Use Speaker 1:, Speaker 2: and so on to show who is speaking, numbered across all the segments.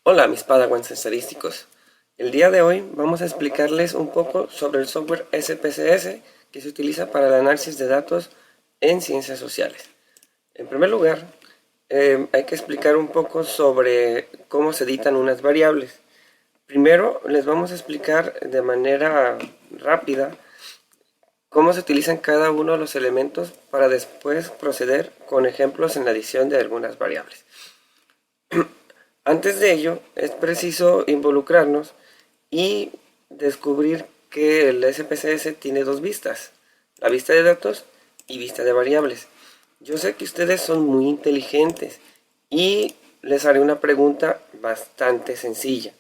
Speaker 1: Hola mis Padawans estadísticos. El día de hoy vamos a explicarles un poco sobre el software SPSS que se utiliza para el análisis de datos en ciencias sociales. En primer lugar, hay que explicar un poco sobre cómo se editan unas variables. Primero les vamos a explicar de manera rápida cómo se utilizan cada uno de los elementos para después proceder con ejemplos en la adición de algunas variables. Antes de ello, es preciso involucrarnos y descubrir que el SPSS tiene dos vistas, la vista de datos y vista de variables. Yo sé que ustedes son muy inteligentes y les haré una pregunta bastante sencilla.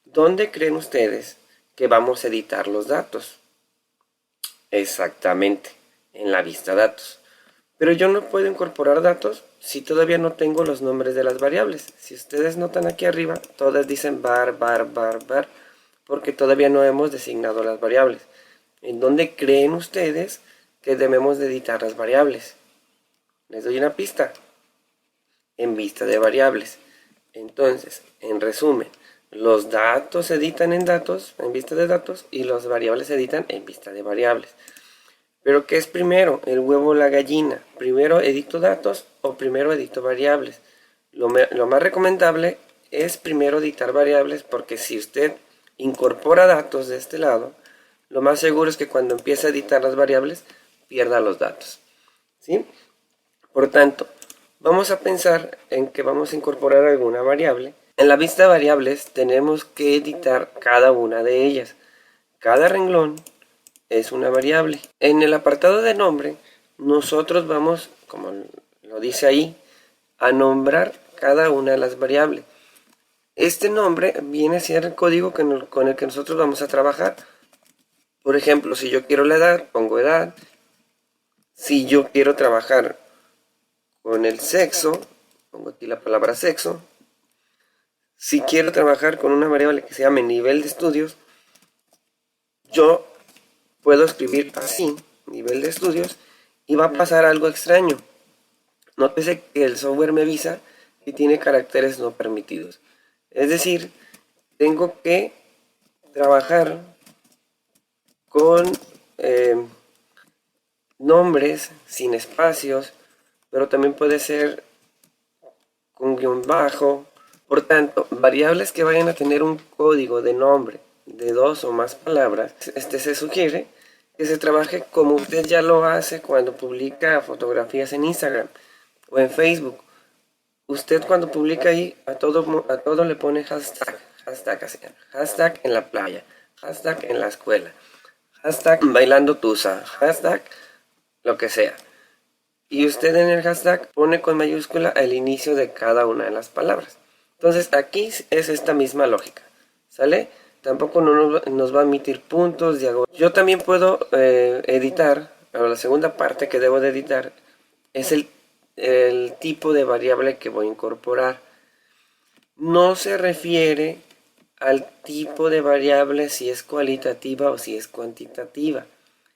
Speaker 1: ¿Dónde creen ustedes que vamos a editar los datos? Exactamente, en la vista datos. Pero yo no puedo incorporar datos si todavía no tengo los nombres de las variables. Si ustedes notan aquí arriba, todas dicen var, porque todavía no hemos designado las variables. ¿En dónde creen ustedes que debemos de editar las variables? Les doy una pista. En vista de variables. Entonces, en resumen, los datos se editan en datos, en vista de datos, y las variables se editan en vista de variables. Pero ¿qué es primero? ¿El huevo o la gallina? ¿Primero edito datos o primero edito variables? Lo más recomendable es primero editar variables, porque si usted incorpora datos de este lado, lo más seguro es que cuando empiece a editar las variables pierda los datos. ¿Sí? Por tanto, vamos a pensar en que vamos a incorporar alguna variable. En la vista de variables tenemos que editar cada una de ellas. Cada renglón es una variable. En el apartado de nombre, nosotros vamos, como lo dice ahí, a nombrar cada una de las variables. Este nombre viene a ser el código con el que nosotros vamos a trabajar. Por ejemplo, si yo quiero la edad, pongo edad. Si yo quiero trabajar con el sexo, pongo aquí la palabra sexo. Si quiero trabajar con una variable que se llame nivel de estudios, yo puedo escribir así, nivel de estudios, y va a pasar algo extraño. Nótese que el software me avisa que tiene caracteres no permitidos. Es decir, tengo que trabajar con nombres sin espacios, pero también puede ser con guión bajo. Por tanto, variables que vayan a tener un código de nombre de dos o más palabras, se sugiere que se trabaje como usted ya lo hace cuando publica fotografías en Instagram o en Facebook. Usted cuando publica ahí a todo le pone hashtag, hashtag en la playa, hashtag en la escuela, hashtag bailando tusa, hashtag lo que sea. Y usted en el hashtag pone con mayúscula el inicio de cada una de las palabras. Entonces aquí es esta misma lógica, ¿sale? Tampoco nos va a emitir puntos, diagonales. Yo también puedo editar, pero la segunda parte que debo de editar es el tipo de variable que voy a incorporar. No se refiere al tipo de variable si es cualitativa o si es cuantitativa.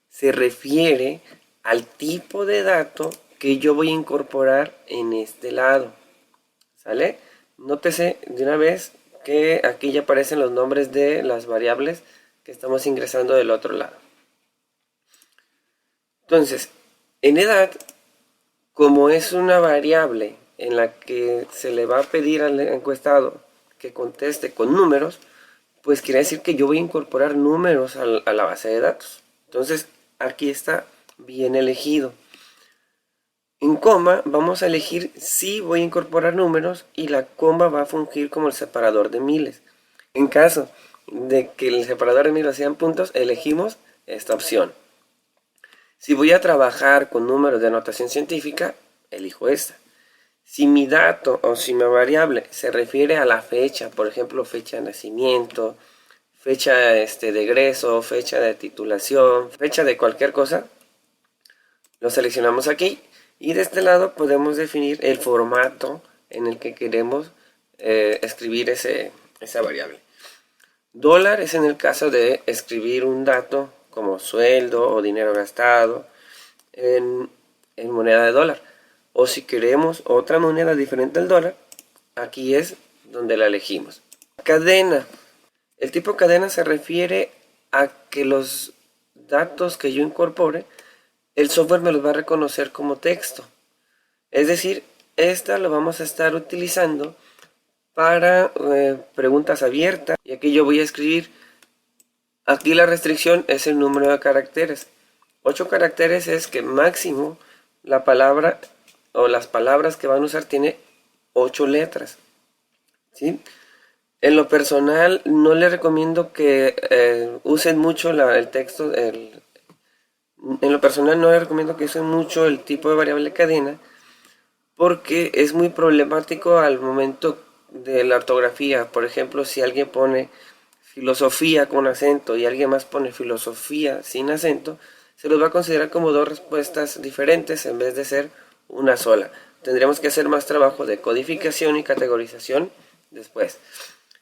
Speaker 1: Se refiere al tipo de dato que yo voy a incorporar en este lado. ¿Sale? Nótese de una vez que aquí ya aparecen los nombres de las variables que estamos ingresando del otro lado. Entonces, en edad, como es una variable en la que se le va a pedir al encuestado que conteste con números, pues quiere decir que yo voy a incorporar números a la base de datos. Entonces, aquí está bien elegido. En coma vamos a elegir si voy a incorporar números y la coma va a fungir como el separador de miles. En caso de que el separador de miles sean puntos, elegimos esta opción. Si voy a trabajar con números de notación científica, elijo esta. Si mi dato o si mi variable se refiere a la fecha, por ejemplo, fecha de nacimiento, fecha de egreso, fecha de titulación, fecha de cualquier cosa, lo seleccionamos aquí y de este lado podemos definir el formato en el que queremos escribir esa variable. Dólar es en el caso de escribir un dato como sueldo o dinero gastado en moneda de dólar. o si queremos otra moneda diferente al dólar, aquí es donde la elegimos. Cadena. El tipo cadena se refiere a que los datos que yo incorpore, el software me los va a reconocer como texto. Es decir, esta lo vamos a estar utilizando para preguntas abiertas. Y aquí yo voy a escribir, aquí la restricción es el número de caracteres. 8 caracteres es que máximo la palabra o las palabras que van a usar tiene 8 letras. ¿Sí? En lo personal no les recomiendo que usen mucho el texto. En lo personal no les recomiendo que usen mucho el tipo de variable cadena, porque es muy problemático al momento de la ortografía. Por ejemplo, si alguien pone filosofía con acento y alguien más pone filosofía sin acento, se los va a considerar como dos respuestas diferentes en vez de ser una sola. Tendremos que hacer más trabajo de codificación y categorización después.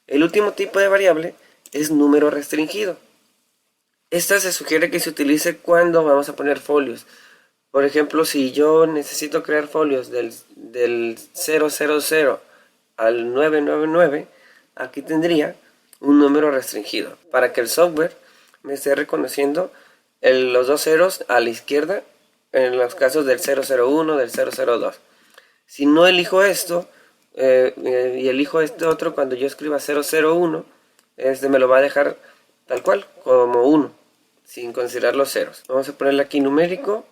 Speaker 1: El último tipo de variable es número restringido. Esta se sugiere que se utilice cuando vamos a poner folios. Por ejemplo, si yo necesito crear folios del 000 al 999, aquí tendría un número restringido para que el software me esté reconociendo los dos ceros a la izquierda en los casos del 001, del 002. Si no elijo esto y elijo este otro, cuando yo escriba 001, este me lo va a dejar tal cual, como 1, sin considerar los ceros. Vamos a ponerle aquí numérico.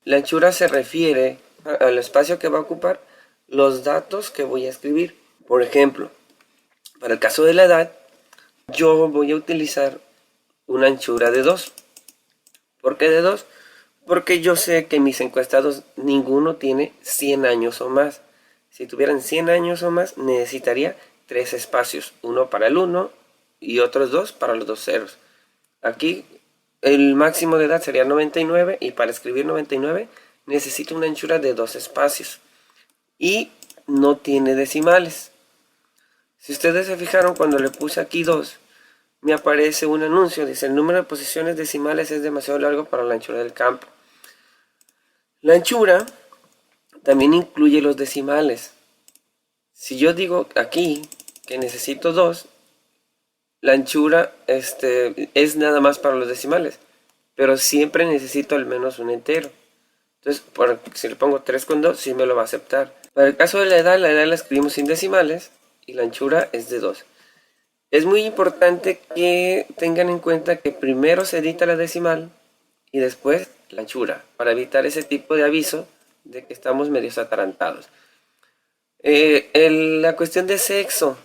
Speaker 1: La anchura se refiere al espacio que va a ocupar los datos que voy a escribir. Por ejemplo, para el caso de la edad, yo voy a utilizar una anchura de 2. ¿Por qué de 2? Porque yo sé que mis encuestados ninguno tiene 100 años o más. Si tuvieran 100 años o más, necesitaría 3 espacios. Uno para el 1 y otros 2 para los 2 ceros. Aquí el máximo de edad sería 99 y para escribir 99 necesito una anchura de 2 espacios. Y no tiene decimales. Si ustedes se fijaron, cuando le puse aquí 2, me aparece un anuncio. Dice: el número de posiciones decimales es demasiado largo para la anchura del campo. La anchura también incluye los decimales. Si yo digo aquí que necesito 2, la anchura es nada más para los decimales, pero siempre necesito al menos un entero. Entonces, si le pongo 3 con 2, sí me lo va a aceptar. Para el caso de la edad la escribimos sin decimales y la anchura es de 2. Es muy importante que tengan en cuenta que primero se edita la decimal y después la anchura, para evitar ese tipo de aviso de que estamos medio atarantados. La cuestión de sexo.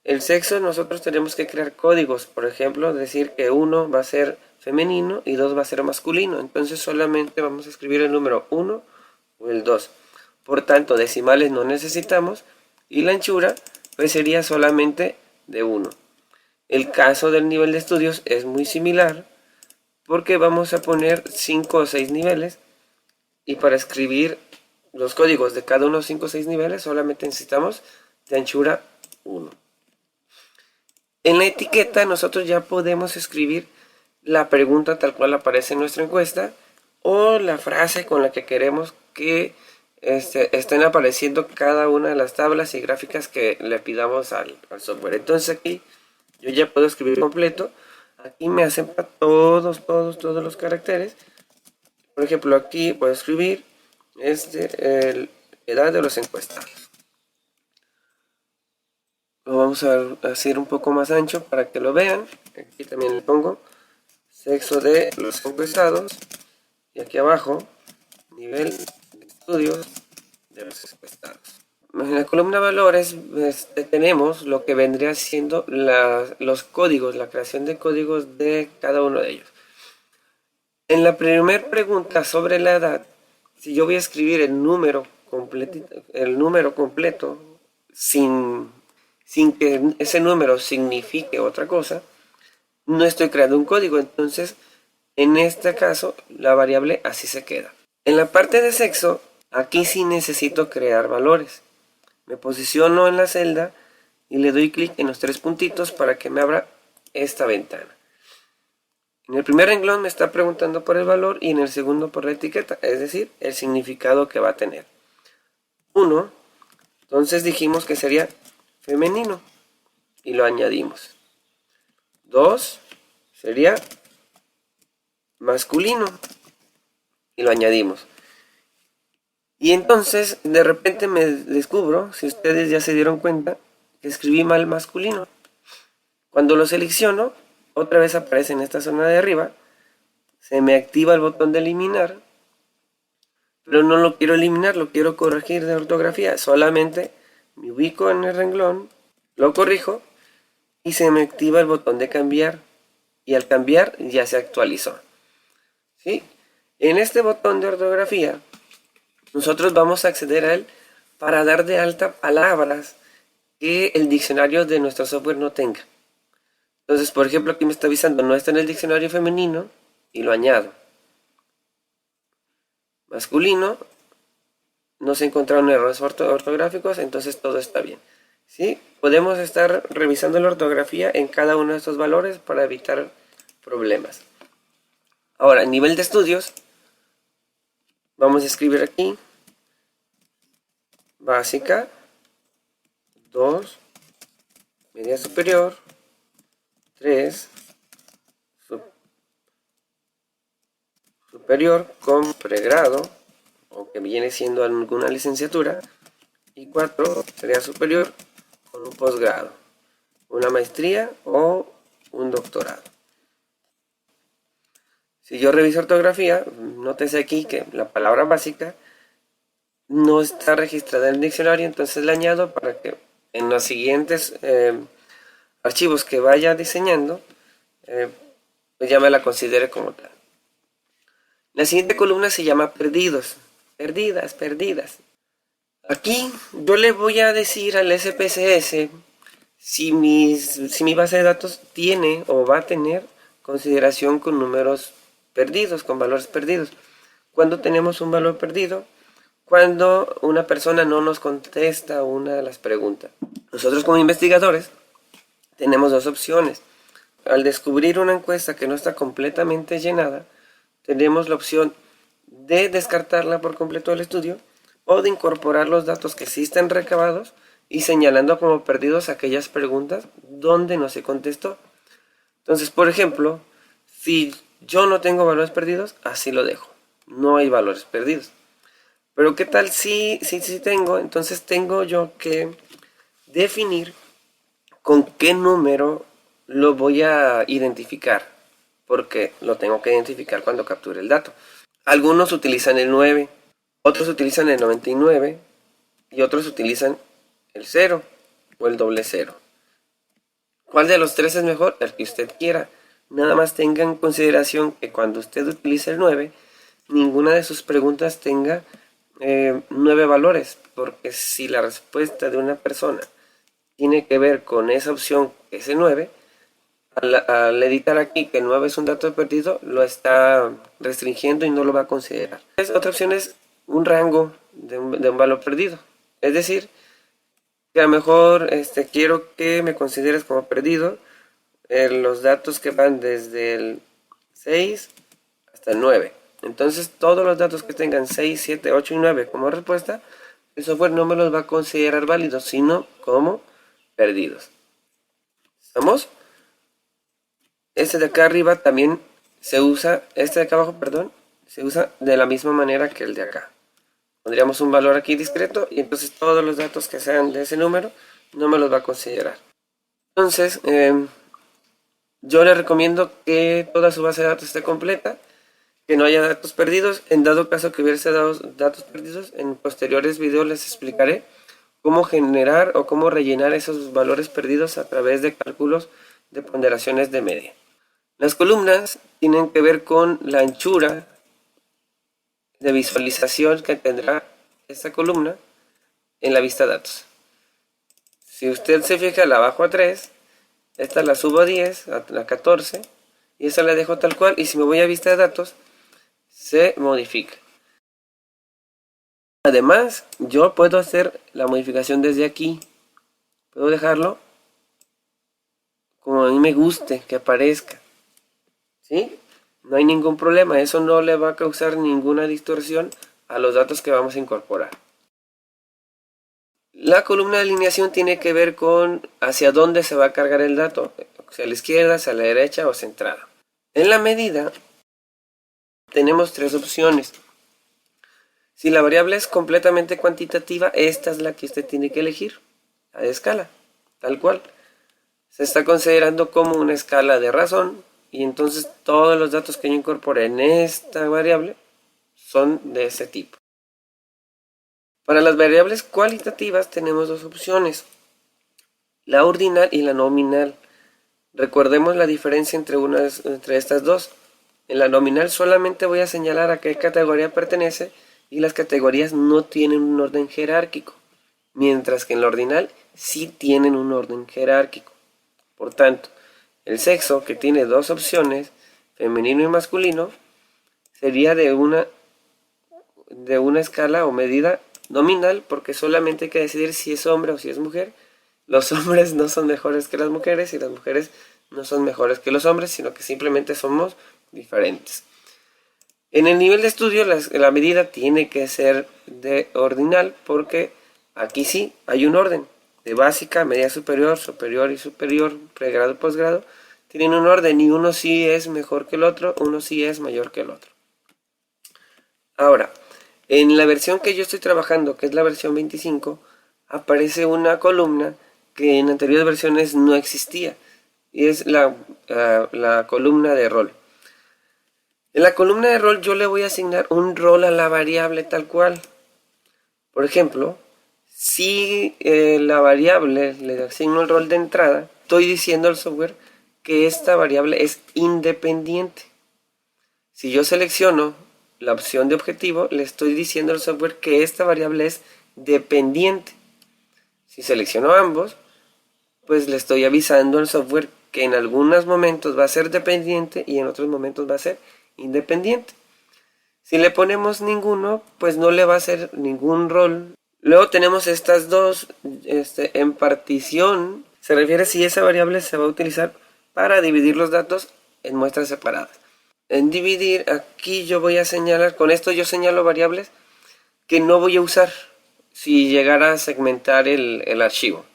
Speaker 1: El sexo, nosotros tenemos que crear códigos. Por ejemplo, decir que 1 va a ser femenino y 2 va a ser masculino. Entonces solamente vamos a escribir el número 1 o el 2. Por tanto, decimales no necesitamos y la anchura pues sería solamente de 1. El caso del nivel de estudios es muy similar, porque vamos a poner 5 o 6 niveles y para escribir los códigos de cada uno de los 5 o 6 niveles solamente necesitamos de anchura 1. En la etiqueta nosotros ya podemos escribir la pregunta tal cual aparece en nuestra encuesta o la frase con la que queremos que estén apareciendo cada una de las tablas y gráficas que le pidamos al software. Entonces aquí yo ya puedo escribir completo. Aquí me acepta todos los caracteres. Por ejemplo, aquí puedo escribir edad de los encuestados. Lo vamos a hacer un poco más ancho para que lo vean. Aquí también le pongo sexo de los encuestados. Y aquí abajo, nivel de estudios de los encuestados. En la columna valores tenemos lo que vendría siendo los códigos, la creación de códigos de cada uno de ellos. En la primera pregunta sobre la edad, si yo voy a escribir el número completo sin que ese número signifique otra cosa, no estoy creando un código. Entonces, en este caso, la variable así se queda. En la parte de sexo, aquí sí necesito crear valores. Me posiciono en la celda y le doy clic en los 3 puntitos para que me abra esta ventana. En el primer renglón me está preguntando por el valor y en el segundo por la etiqueta, es decir, el significado que va a tener. 1, entonces dijimos que sería femenino y lo añadimos. 2 sería masculino y lo añadimos. Y entonces de repente me descubro, si ustedes ya se dieron cuenta, que escribí mal masculino. Cuando lo selecciono, otra vez aparece en esta zona de arriba, se me activa el botón de eliminar, pero no lo quiero eliminar, lo quiero corregir de ortografía. Solamente me ubico en el renglón, lo corrijo y se me activa el botón de cambiar. Y al cambiar ya se actualizó. ¿Sí? En este botón de ortografía, nosotros vamos a acceder a él para dar de alta palabras que el diccionario de nuestro software no tenga. Entonces, por ejemplo, aquí me está avisando, no está en el diccionario femenino y lo añado. Masculino, no se encontraron errores ortográficos, entonces todo está bien. ¿Sí? Podemos estar revisando la ortografía en cada uno de estos valores para evitar problemas. Ahora, en nivel de estudios, vamos a escribir aquí básica 2, media superior 3, superior con pregrado, o que viene siendo alguna licenciatura, y 4 sería superior con un posgrado, una maestría o un doctorado. Si yo reviso ortografía, nótese aquí que la palabra básica no está registrada en el diccionario, entonces la añado para que en los siguientes archivos que vaya diseñando, pues ya me la considere como tal. La siguiente columna se llama perdidos, perdidas. Aquí yo le voy a decir al SPSS si mi base de datos tiene o va a tener consideración con números perdidos, con valores perdidos. Cuando tenemos un valor perdido, cuando una persona no nos contesta una de las preguntas. Nosotros como investigadores tenemos dos opciones. Al descubrir una encuesta que no está completamente llenada, tenemos la opción de descartarla por completo del estudio o de incorporar los datos que sí están recabados y señalando como perdidos aquellas preguntas donde no se contestó. Entonces, por ejemplo, si yo no tengo valores perdidos, así lo dejo. No hay valores perdidos. Pero ¿qué tal si tengo? Entonces tengo yo que definir con qué número lo voy a identificar, porque lo tengo que identificar cuando capture el dato. Algunos utilizan el 9, otros utilizan el 99 y otros utilizan el 0 o el doble 0. ¿Cuál de los tres es mejor? El que usted quiera. Nada más tenga en consideración que cuando usted utilice el 9, ninguna de sus preguntas tenga 9 valores, porque si la respuesta de una persona tiene que ver con esa opción, ese 9, al editar aquí que 9 es un dato perdido, lo está restringiendo y no lo va a considerar. Otra opción es un rango de un valor perdido. Es decir, que a lo mejor quiero que me consideres como perdido los datos que van desde el 6 hasta el 9. Entonces todos los datos que tengan 6, 7, 8 y 9 como respuesta, el software no me los va a considerar válidos, sino como perdidos. ¿Estamos? Este de acá arriba también se usa, este de acá abajo, perdón, se usa de la misma manera que el de acá. Pondríamos un valor aquí discreto y entonces todos los datos que sean de ese número no me los va a considerar. Entonces, yo le recomiendo que toda su base de datos esté completa, que no haya datos perdidos. En dado caso que hubiese datos perdidos, en posteriores videos les explicaré cómo generar o cómo rellenar esos valores perdidos a través de cálculos de ponderaciones de media. Las columnas tienen que ver con la anchura de visualización que tendrá esta columna en la vista datos. Si usted se fija, la bajo a 3, esta la subo a 10, a 14, y esta la dejo tal cual, y si me voy a vista de datos, se modifica. Además, yo puedo hacer la modificación desde aquí. Puedo dejarlo como a mí me guste que aparezca. ¿sí? No hay ningún problema, eso no le va a causar ninguna distorsión a los datos que vamos a incorporar. La columna de alineación tiene que ver con hacia dónde se va a cargar el dato, hacia la izquierda, hacia la derecha o centrada. En la medida tenemos tres opciones. Si la variable es completamente cuantitativa, esta es la que usted tiene que elegir, la de escala, tal cual. Se está considerando como una escala de razón y entonces todos los datos que yo incorpore en esta variable son de ese tipo. Para las variables cualitativas tenemos dos opciones, la ordinal y la nominal. Recordemos la diferencia entre estas dos. En la nominal solamente voy a señalar a qué categoría pertenece y las categorías no tienen un orden jerárquico, mientras que en la ordinal sí tienen un orden jerárquico. Por tanto, el sexo, que tiene dos opciones, femenino y masculino, sería de una escala o medida nominal, porque solamente hay que decidir si es hombre o si es mujer. Los hombres no son mejores que las mujeres y las mujeres no son mejores que los hombres, sino que simplemente somos diferentes. En el nivel de estudio la medida tiene que ser de ordinal, porque aquí sí hay un orden. De básica, media superior, superior y superior, pregrado, posgrado, tienen un orden y uno sí es mejor que el otro, uno sí es mayor que el otro. Ahora, en la versión que yo estoy trabajando, que es la versión 25, aparece una columna que en anteriores versiones no existía, y es la columna de rol. En la columna de rol yo le voy a asignar un rol a la variable tal cual. Por ejemplo, si la variable le asigno el rol de entrada, estoy diciendo al software que esta variable es independiente. Si yo selecciono la opción de objetivo, le estoy diciendo al software que esta variable es dependiente. Si selecciono ambos, pues le estoy avisando al software que en algunos momentos va a ser dependiente y en otros momentos va a ser independiente. Si le ponemos ninguno, pues no le va a hacer ningún rol. Luego tenemos estas dos, en partición, se refiere si esa variable se va a utilizar para dividir los datos en muestras separadas. En dividir, aquí yo voy a señalar, con esto yo señalo variables que no voy a usar si llegara a segmentar el archivo.